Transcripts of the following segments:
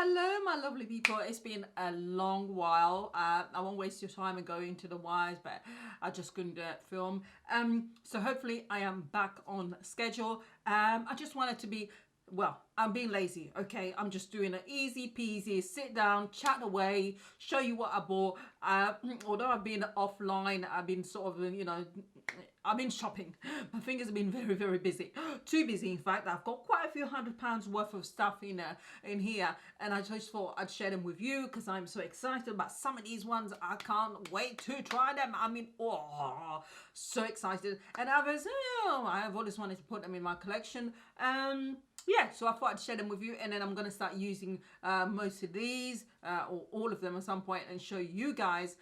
Hello, my lovely people. It's been a long while. I won't waste your time and go into the whys, but I just couldn't film. So hopefully I am back on schedule. I just wanted to be, well, I'm being lazy, okay? I'm just doing an easy peasy, sit down, chat away, show you what I bought. Although I've been offline, I've been sort of, you know, I've been shopping. My fingers have been very, very busy. Too busy, in fact. I've got quite a few £100 worth of stuff in here, and I just thought I'd share them with you because I'm so excited about some of these ones. I can't wait to try them. I mean, oh, so excited. And others, oh, I've always wanted to put them in my collection. Yeah, so I thought I'd share them with you, and then I'm going to start using most of these or all of them at some point and show you guys.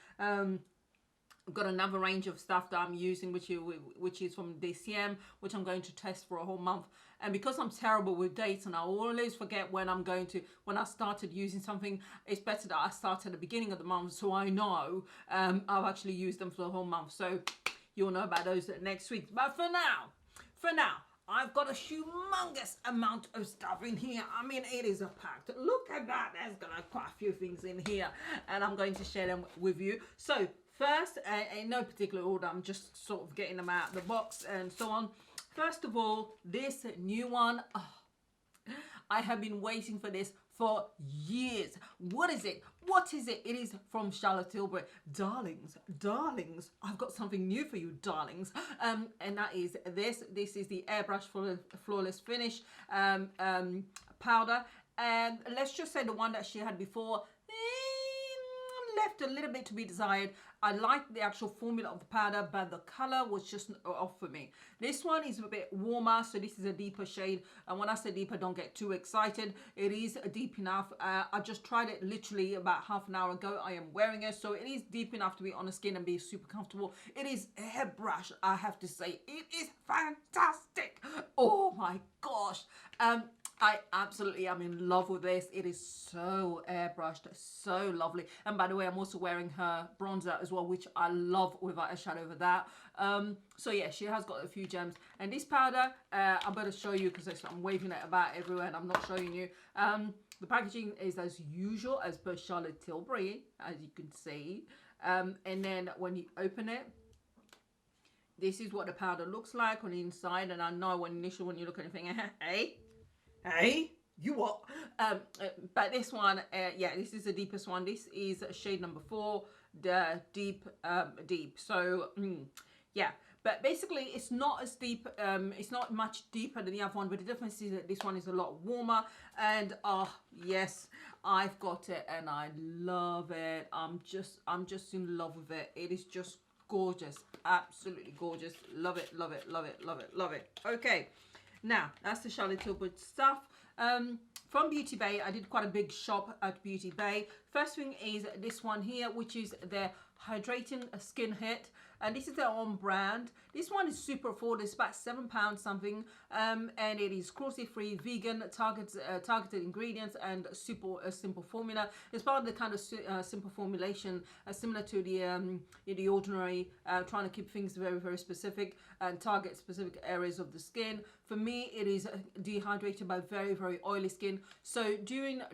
I've got another range of stuff that I'm using, which is from DCM, which I'm going to test for a whole month. And because I'm terrible with dates and I always forget when I started using something, it's better that I start at the beginning of the month so I know I've actually used them for the whole month. So you'll know about those next week. But for now, I've got a humongous amount of stuff in here. I mean, it is a packed. Look at that. There's quite a few things in here, and I'm going to share them with you. So first, in no particular order, I'm just sort of getting them out of the box and so on. First of all, this new one. Oh, I have been waiting for this for years. What is it? What is it? It is from Charlotte Tilbury. Darlings, I've got something new for you, darlings. And that is this. This is the Airbrush Flawless Finish powder. And let's just say the one that she had before left a little bit to be desired. I like the actual formula of the powder, but the color was just off for me. This one is a bit warmer, so this is a deeper shade. And when I say deeper, don't get too excited. It is deep enough. I just tried it literally about half an hour ago. I am wearing it, so it is deep enough to be on the skin and be super comfortable. It is airbrush, I have to say. It is fantastic. Oh my gosh. I absolutely am in love with this. It is so airbrushed, so lovely. And by the way, I'm also wearing her bronzer as well, which I love without a shadow of a doubt. So yeah, she has got a few gems. And this powder, I'm going to show you because I'm waving it about everywhere and I'm not showing you. The packaging is as usual as per Charlotte Tilbury, as you can see. And then when you open it, this is what the powder looks like on the inside. And I know when you look at it, you think, hey, you what? But this one, yeah, this is the deepest one. This is shade number 4, the deep. So, yeah. But basically, it's not as deep. It's not much deeper than the other one, but the difference is that this one is a lot warmer. And yes, I've got it, and I love it. I'm just in love with it. It is just gorgeous, absolutely gorgeous. Love it, love it, love it, love it, love it. Okay. Now, that's the Charlotte Tilbury stuff. From Beauty Bay, I did quite a big shop at Beauty Bay. First thing is this one here, which is their Hydrating Skin Hit. And this is their own brand. This one is super affordable. It's about £7 something. And it is cruelty-free, vegan, targeted ingredients, and super simple formula. It's part of the kind of simple formulation, similar to the Ordinary, trying to keep things very, very specific and target specific areas of the skin. For me, it is dehydrated by very, very oily skin. So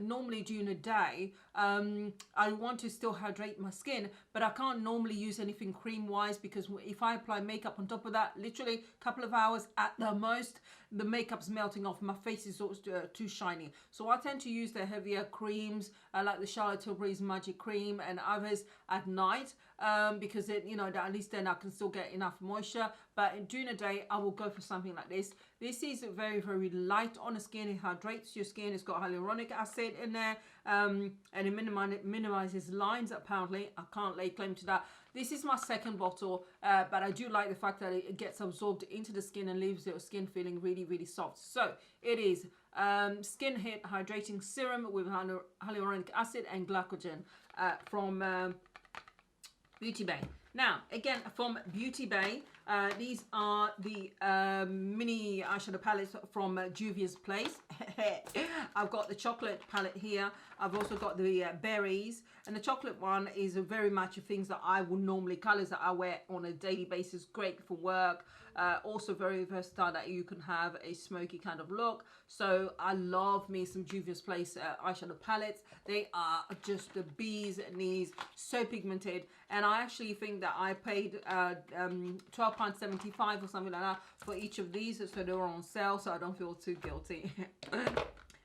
normally during the day, I want to still hydrate my skin, but I can't normally use anything cream-wise because if I apply makeup on top of that, literally a couple of hours at the most, the makeup's melting off. My face is sort of too shiny. So I tend to use the heavier creams, like the Charlotte Tilbury's Magic Cream and others at night because at least then I can still get enough moisture. But during the day, I will go for something like this. This is very, very light on the skin. It hydrates your skin. It's got hyaluronic acid in there, and it minimizes lines, apparently. I can't lay claim to that. This is my second bottle, but I do like the fact that it gets absorbed into the skin and leaves your skin feeling really, really soft. So it is Skin Hit Hydrating Serum with hyaluronic acid and glycogen from Beauty Bay. Now, again, from Beauty Bay, These are the mini eyeshadow palettes from Juvia's Place. I've got the chocolate palette here. I've also got the berries, and the chocolate one is very much things that I would normally, colors that I wear on a daily basis. Great for work. Also very versatile, that you can have a smoky kind of look. So I love me some Juvia's Place eyeshadow palettes. They are just the bees knees, so pigmented, and I actually think that I paid £12.75 or something like that for each of these, so they were on sale, so I don't feel too guilty.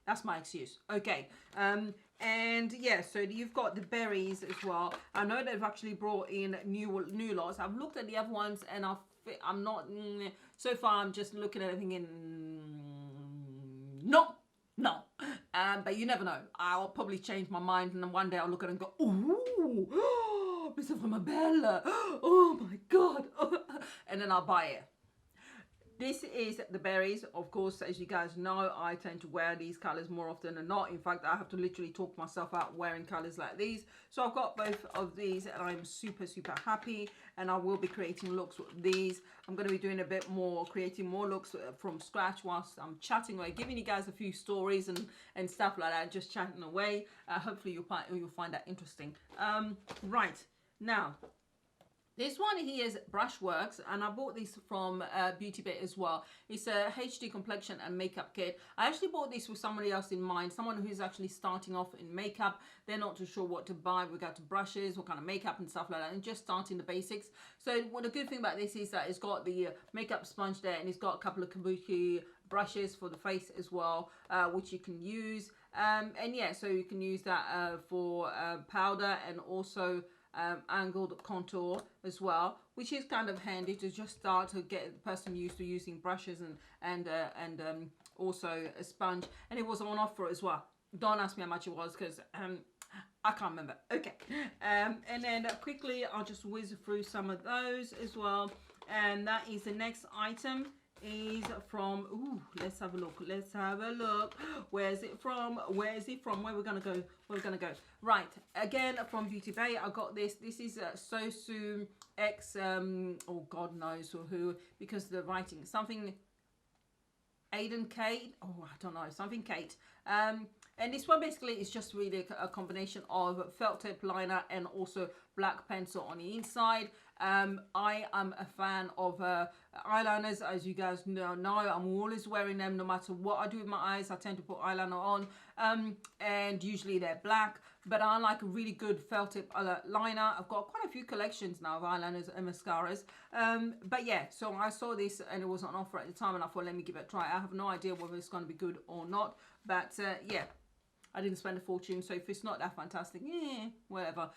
That's my excuse. Okay. And yeah, so you've got the berries as well. I know they've actually brought in new lots. I've looked at the other ones, and I'm not so far. I'm just looking at it thinking no. But you never know. I'll probably change my mind, and then one day I'll look at it and go, ooh, Mr. Famabella, oh my god. And then I'll buy it. This is the berries. Of course, as you guys know, I tend to wear these colors more often than not. In fact, I have to literally talk myself out wearing colors like these. So I've got both of these, and I'm super happy, and I will be creating looks with these. I'm going to be doing a bit more, creating more looks from scratch whilst I'm chatting away, giving you guys a few stories and stuff like that, just chatting away. Hopefully you'll find that interesting. Right, now, this one here is Brushworks, and I bought this from Beauty Bit as well. It's a HD complexion and makeup kit. I actually bought this with somebody else in mind, someone who's actually starting off in makeup. They're not too sure what to buy with regard to brushes, what kind of makeup and stuff like that, and just starting the basics. So what the good thing about this is that it's got the makeup sponge there, and it's got a couple of kabuki brushes for the face as well, which you can use. And yeah, so you can use that for powder, and also angled contour as well, which is kind of handy to just start to get the person used to using brushes and also a sponge. And it was on offer as well. Don't ask me how much it was, because I can't remember. Okay. And then quickly I'll just whiz through some of those as well. And that is the next item. Is from, ooh, let's have a look, where is it from, where we're gonna go. Right, again from Beauty Bay, I got this is Sosu X oh god knows who, because the writing, something Aiden Kate, oh I don't know, something Kate. And this one basically is just really a combination of felt tip liner and also black pencil on the inside. I am a fan of eyeliners, as you guys know. I'm always wearing them no matter what I do with my eyes. I tend to put eyeliner on, and usually they're black, but I like a really good felt tip liner. I've got quite a few collections now of eyeliners and mascaras. But yeah, so I saw this and it was on offer at the time, and I thought, let me give it a try. I have no idea whether it's going to be good or not, but yeah. I didn't spend a fortune, so if it's not that fantastic, whatever.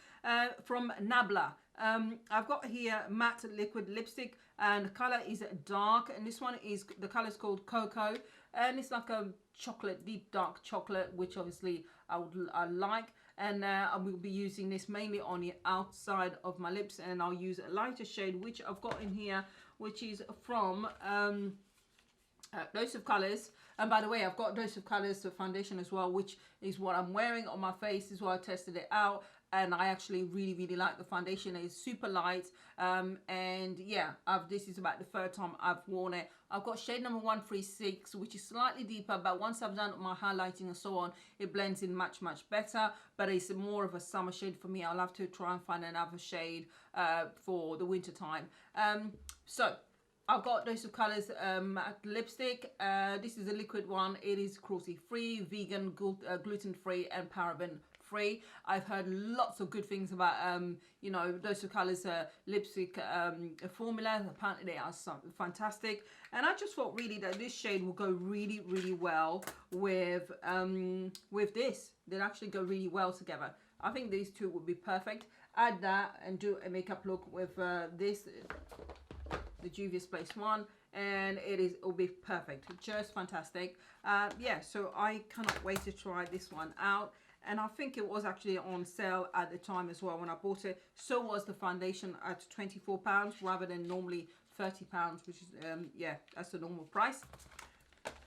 From Nabla, I've got here matte liquid lipstick, and the color is dark, and this one is, the color is called Cocoa, and it's like a chocolate, deep dark chocolate, which obviously I like, and I will be using this mainly on the outside of my lips, and I'll use a lighter shade, which I've got in here, which is from Dose of Colors. And by the way, I've got Dose of Colors foundation as well, which is what I'm wearing on my face as well. I tested it out, and I actually really like the foundation. It's super light, and yeah, this is about the third time I've worn it. I've got shade number 136, which is slightly deeper, but once I've done my highlighting and so on, it blends in much better, but it's more of a summer shade for me. I'll have to try and find another shade for the winter time. So I've got Dose of Colors matte lipstick. This is a liquid one. It is cruelty free, vegan, gluten free, and paraben free. I've heard lots of good things about you know, Dose of Colors lipstick formula. Apparently they are fantastic, and I just thought really that this shade will go really well with this. They'll actually go really well together. I think these two would be perfect. Add that and do a makeup look with this, the Juvia's Place one, and it'll be perfect, just fantastic. Yeah, so I cannot wait to try this one out, and I think it was actually on sale at the time as well when I bought it. So was the foundation at £24 rather than normally £30, which is yeah, that's the normal price.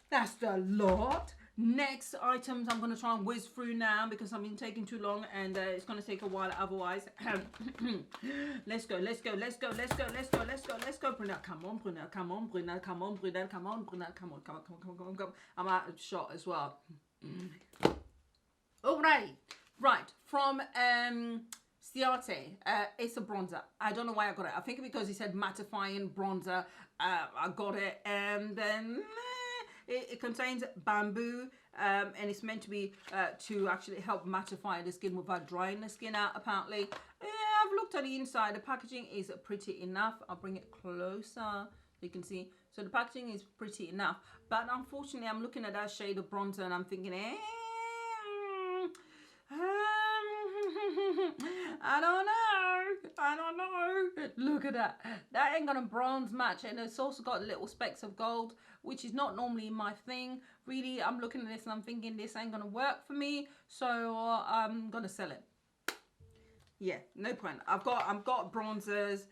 That's the lot. Next items I'm going to try and whiz through now because I've been taking too long and it's going to take a while otherwise. Let's go, let's go, let's go, let's go, let's go, let's go, let's go. Brunel, come on, Brunel, come on, Brunel, come on, Brunel, come on, Brunel, come on, come on, come on, come on, come on, come on. I'm out of shot as well. Alrighty, right, from Ciate, it's a bronzer. I don't know why I got it. I think because it said mattifying bronzer, I got it, and then it contains bamboo, and it's meant to be to actually help mattify the skin without drying the skin out, apparently. Yeah, I've looked at the inside. The packaging is pretty enough. I'll bring it closer so you can see. So the packaging is pretty enough, but unfortunately I'm looking at that shade of bronzer and I'm thinking, I don't know. Look at that. That ain't gonna bronze match, and it's also got little specks of gold, which is not normally my thing. Really, I'm looking at this and I'm thinking this ain't gonna work for me, so I'm gonna sell it. Yeah, no point. I've got bronzers,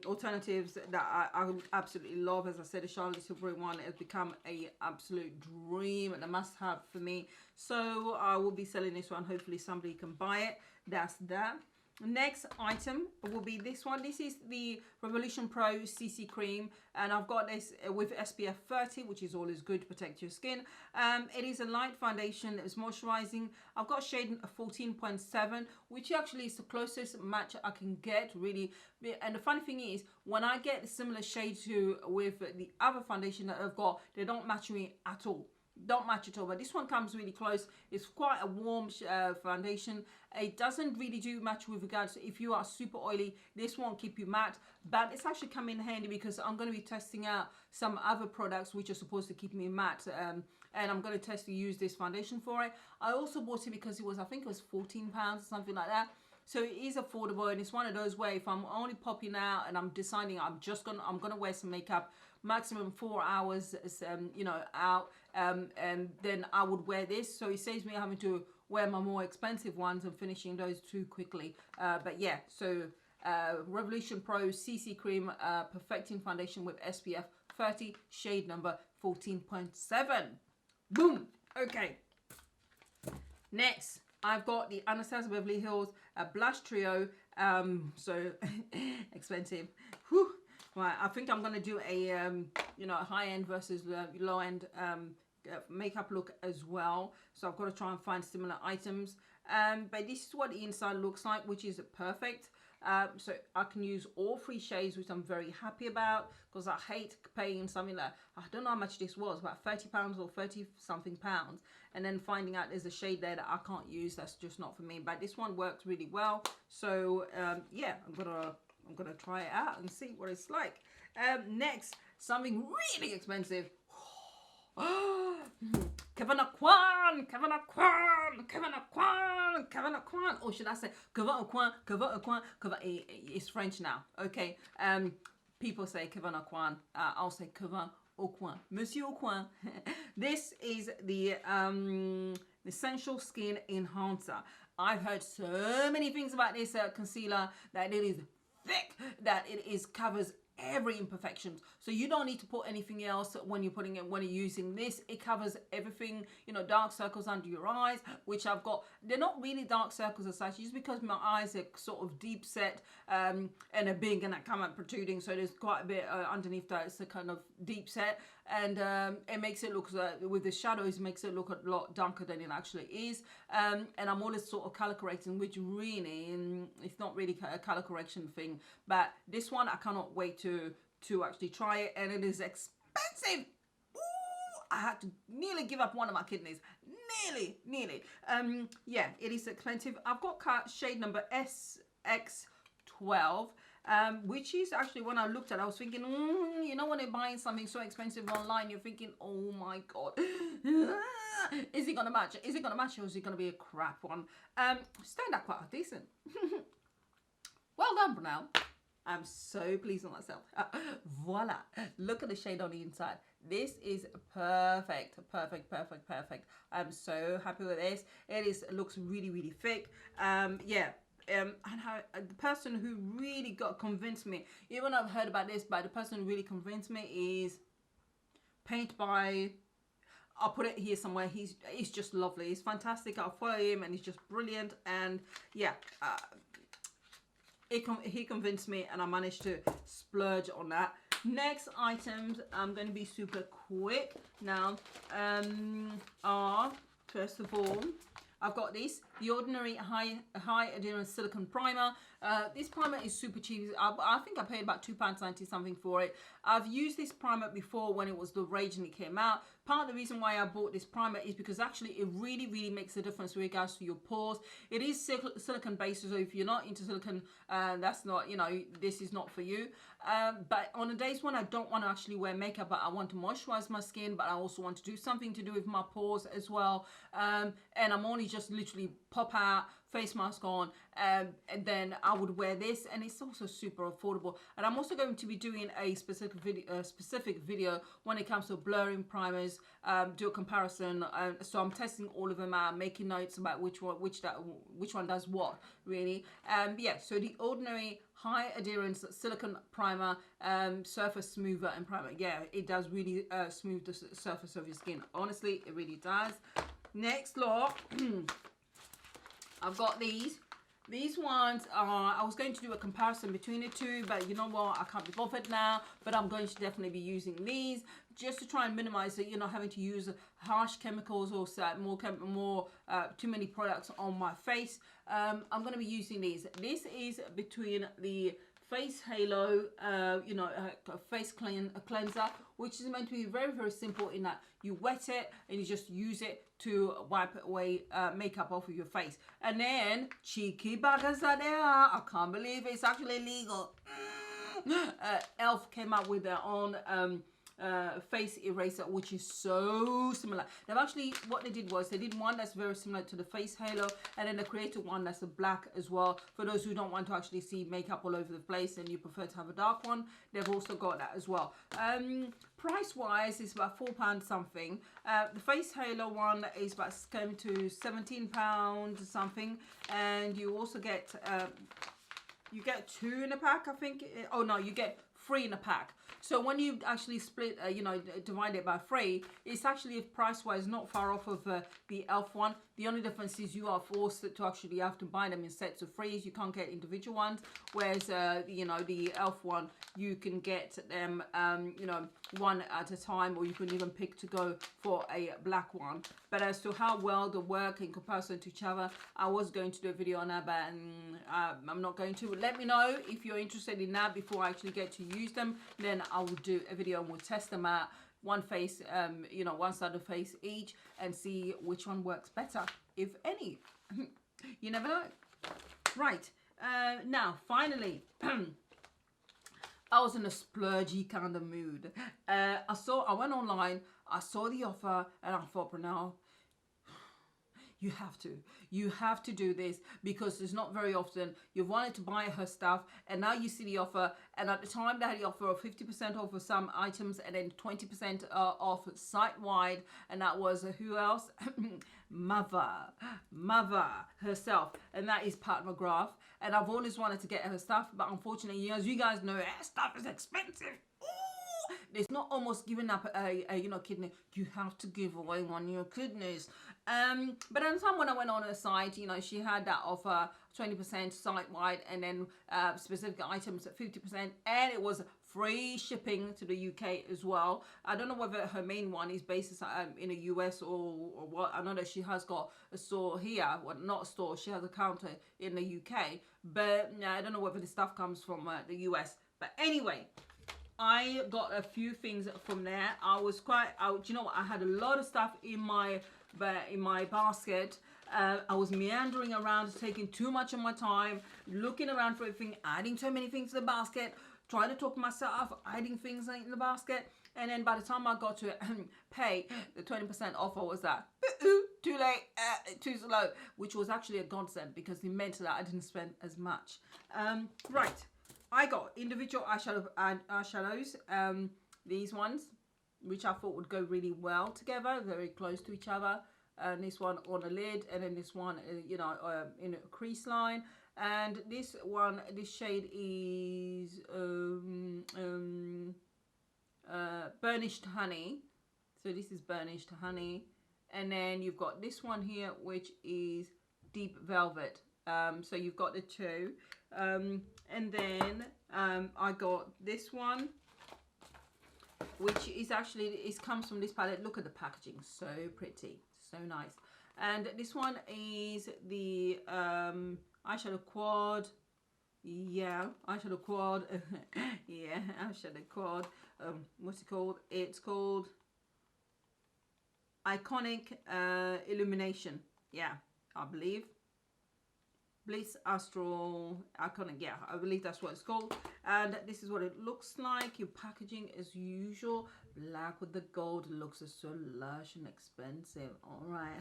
alternatives that I absolutely love. As I said, the Charlotte Tilbury one has become a absolute dream and a must-have for me. So I will be selling this one. Hopefully somebody can buy it. That's that. Next item will be this one. This is the Revolution Pro CC Cream, and I've got this with SPF 30, which is always good to protect your skin. It is a light foundation that is moisturizing. I've got shade 14.7, which actually is the closest match I can get, really. And the funny thing is, when I get a similar shade to with the other foundation that I've got, they don't match me at all. Don't match at all, but this one comes really close. It's quite a warm foundation. It doesn't really do much with regards to if you are super oily. This won't keep you matte, but it's actually come in handy because I'm going to be testing out some other products which are supposed to keep me matte, and I'm going to test to use this foundation for it. I also bought it because it was, I think it was £14 or something like that. So it is affordable, and it's one of those where if I'm only popping out and I'm deciding I'm gonna wear some makeup, maximum 4 hours, you know, out, and then I would wear this. So it saves me having to wear my more expensive ones and finishing those too quickly. But yeah, so Revolution Pro CC Cream Perfecting Foundation with SPF 30, shade number 14.7. Boom. Okay. Next, I've got the Anastasia Beverly Hills Blush Trio. So expensive. Whew. Right, I think I'm gonna do a you know, high end versus low end makeup look as well. So I've got to try and find similar items. But this is what the inside looks like, which is perfect. So I can use all three shades, which I'm very happy about, because I hate paying something like, I don't know how much this was, about £30 or 30 something pounds, and then finding out there's a shade there that I can't use. That's just not for me. But this one works really well. So yeah, I'm gonna try it out and see what it's like. Next, something really expensive. Kevin Aucoin, or should I say Kevin Aucoin, it's French now, okay? People say Kevin Aucoin, I'll say Kevin Aucoin, Monsieur Aucoin. This is the Essential Skin Enhancer. I've heard so many things about this concealer, that it is thick, that it is covers every imperfection, so you don't need to put anything else when you're putting it, when you're using this. It covers everything, you know, dark circles under your eyes, which I've got. They're not really dark circles as such, just because my eyes are sort of deep set and are big and I come out protruding, so there's quite a bit underneath that. It's a kind of deep set, and it makes it look with the shadows, makes it look a lot darker than it actually is. And I'm always sort of color correcting, which really it's not really a color correction thing, but this one I cannot wait to actually try it, and it is expensive. Ooh, I had to nearly give up one of my kidneys, nearly. Yeah, it is expensive. I've got shade number SX12, which is actually, when I looked at it, I was thinking, you know, when you're buying something so expensive online, you're thinking, oh my god, is it gonna match? Is it gonna match, or is it gonna be a crap one? Stand out quite decent. Well done, Brunel. I'm so pleased with myself. Voila. Look at the shade on the inside. This is perfect. I'm so happy with this. It looks really thick. Yeah. And the person who really convinced me, even though I've heard about this, but the person who really convinced me is Paint by I'll put it here somewhere. He's just lovely. He's fantastic. I'll follow him, and he's just brilliant. And yeah, he convinced me, and I managed to splurge on that. Next items, I'm going to be super quick now. Are first of all, I've got this, the Ordinary High Adherence Silicone Primer. This primer is super cheap. I think I paid about £2.90 something for it. I've used this primer before when it was the rage and it came out. Part of the reason why I bought this primer is because actually it really makes a difference with regards to your pores. It is silicone based, so if you're not into silicone, that's not, you know, this is not for you. But on the days when I don't want to actually wear makeup, but I want to moisturize my skin, but I also want to do something to do with my pores as well, and I'm only just literally pop out, face mask on, and then I would wear this, and it's also super affordable. And I'm also going to be doing a specific video when it comes to blurring primers, do a comparison. So I'm testing all of them out, making notes about which one does what, really. Yeah, so the Ordinary High Adherence Silicone Primer, Surface Smoother and Primer. Yeah, it does really smooth the surface of your skin. Honestly, it really does. Next lot, I've got these. These ones are, I was going to do a comparison between the two, but you know what, I can't be bothered now. But I'm going to definitely be using these just to try and minimize it, you know, having to use harsh chemicals or too many products on my face. I'm going to be using these. This is between the Face Halo, face cleanser, which is meant to be very simple in that you wet it and you just use it to wipe away makeup off of your face. And then, cheeky buggers that they are, I can't believe it's actually legal. Elf came out with their own face eraser, which is so similar. They've actually, what they did was they did one that's very similar to the Face Halo, and then they created one that's a black as well, for those who don't want to actually see makeup all over the place and you prefer to have a dark one. They've also got that as well. Price wise, it's about £4 something. The Face Halo one is about going to £17 something, and you also get you get 2 in a pack, I think. Oh no, you get 3 in a pack. So when you actually split, divide it by 3, it's actually price-wise not far off of the Elf one. The only difference is you are forced to actually have to buy them in sets of 3s. You can't get individual ones. Whereas, the Elf one, you can get them, one at a time, or you can even pick to go for a black one. But as to how well they work in comparison to each other, I was going to do a video on that, but I'm not going to. Let me know if you're interested in that before I actually get to use them. Then I will do a video and we'll test them out, one face, one side of the face each, and see which one works better, if any. You never know. Right, now finally, I was in a splurgy kind of mood. I went online, I saw the offer, and I thought, Brunel, you have to do this, because it's not very often you've wanted to buy her stuff and now you see the offer. And at the time they had the offer of 50% off for some items and then 20% off site-wide, and that was who else? mother herself, and that is Pat McGrath. And I've always wanted to get her stuff, but unfortunately, as you guys know, her stuff is expensive. It's not almost giving up a kidney. You have to give away one of your kidneys. But at the time when I went on her site, she had that offer 20% site-wide, and then specific items at 50%, and it was free shipping to the UK as well. I don't know whether her main one is based in the US or what. I know that she has got a store here. Well, not a store. She has a counter in the UK. But I don't know whether the stuff comes from the US. But anyway, I got a few things from there. I was quite out. You know what? I had a lot of stuff in my basket. I was meandering around, taking too much of my time, looking around for everything, adding so many things to the basket, trying to talk myself, adding things in the basket. And then by the time I got to pay, the 20% offer was that, too late, too slow, which was actually a godsend, because it meant that I didn't spend as much. Right. I got individual eyeshadows, these ones, which I thought would go really well together, very close to each other. And this one on a lid, and then this one, in a crease line. And this one, this shade is Burnished Honey. So this is Burnished Honey. And then you've got this one here, which is Deep Velvet. So you've got the two. And then I got this one, which is actually, it comes from this palette. Look at the packaging, so pretty, so nice. And this one is the eyeshadow quad. Yeah, eyeshadow quad. Yeah, eyeshadow quad. What's it called? It's called Iconic Illumination. Yeah, I believe. Bliss Astral Iconic. Yeah, I believe that's what it's called. And this is what it looks like. Your packaging as usual. Black with the gold. It looks so lush and expensive. All right.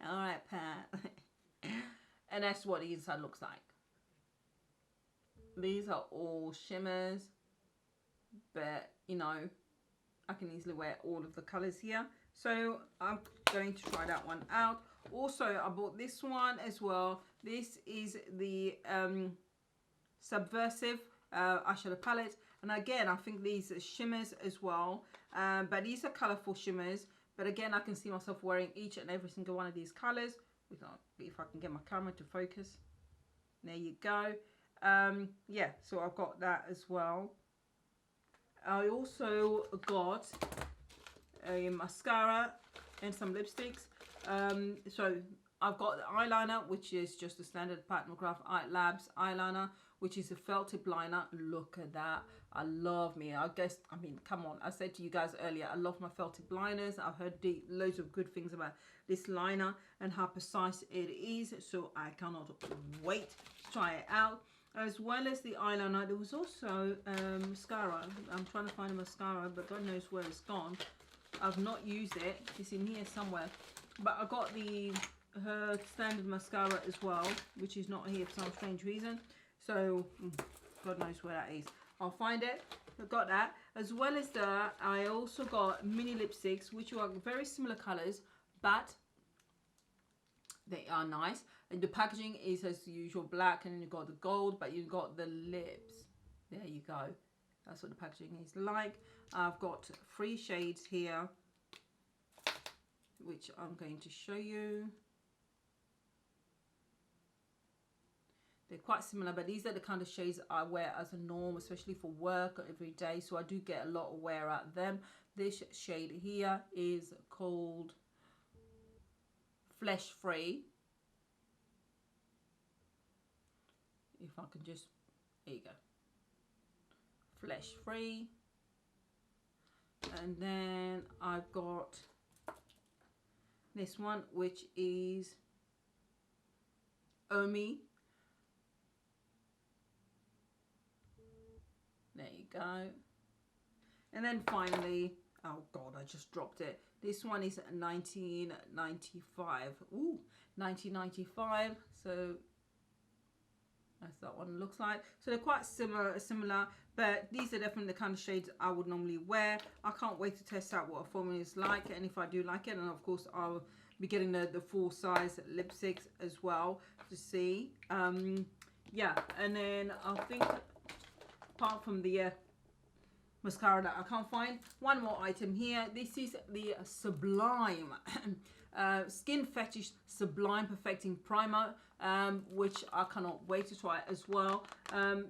All right, Pat. And that's what the inside looks like. These are all shimmers. But, you know, I can easily wear all of the colors here. So I'm going to try that one out. Also, I bought this one as well. This is the Subversive eyeshadow palette. And again, I think these are shimmers as well. But these are colorful shimmers. But again, I can see myself wearing each and every single one of these colors. If I can get my camera to focus. There you go. Yeah, so I've got that as well. I also got a mascara and some lipsticks. So I've got the eyeliner, which is just a standard Pat McGrath Labs eyeliner, which is a felt tip liner. Look at that. I love me. I mean, come on. I said to you guys earlier, I love my felt tip liners. I've heard loads of good things about this liner and how precise it is. So I cannot wait to try it out. As well as the eyeliner, there was also mascara. I'm trying to find a mascara, but God knows where it's gone. I've not used it. It's in here somewhere. But I got her standard mascara as well, which is not here for some strange reason. So God knows where that is. I'll find it. I got that. As well as that, I also got mini lipsticks, which are very similar colors, but they are nice. And the packaging is as usual black, and then you got the gold, but you got the lips. There you go. That's what the packaging is like. I've got 3 shades here, which I'm going to show you. They're quite similar, but these are the kind of shades I wear as a norm, especially for work or every day. So I do get a lot of wear out of them. This shade here is called Flesh Free. If I can just, there you go. Flesh Free. And then I've got this one, which is Omi. There you go. And then finally, oh God, I just dropped it. This one is 1995. Ooh, 1995. So that's that one looks like. So they're quite similar, but these are definitely the kind of shades I would normally wear. I can't wait to test out what a formula is like, and if I do like it, and of course I'll be getting the full size lipsticks as well to see. Yeah, and then I think apart from the mascara that I can't find, one more item here. This is the Sublime Skin Fetish Sublime Perfecting Primer, which I cannot wait to try as well.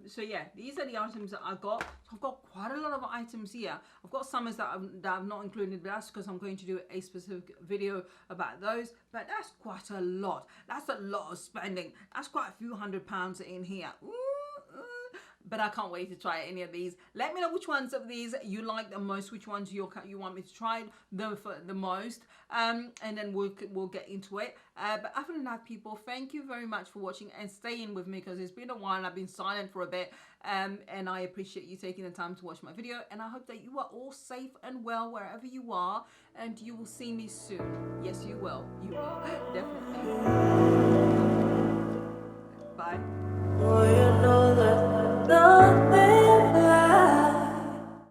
So yeah, these are the items that I got. So I've got quite a lot of items here. I've got summers that I've not included, but that's because I'm going to do a specific video about those. But that's quite a lot. That's a lot of spending. That's quite a few £100 in here. Ooh. But I can't wait to try any of these. Let me know which ones of these you like the most, which ones you want me to try the most, and then we'll get into it. But other than that, people, thank you very much for watching and staying with me, because it's been a while. I've been silent for a bit, and I appreciate you taking the time to watch my video, and I hope that you are all safe and well wherever you are, and you will see me soon. Yes, you will. You will. Definitely.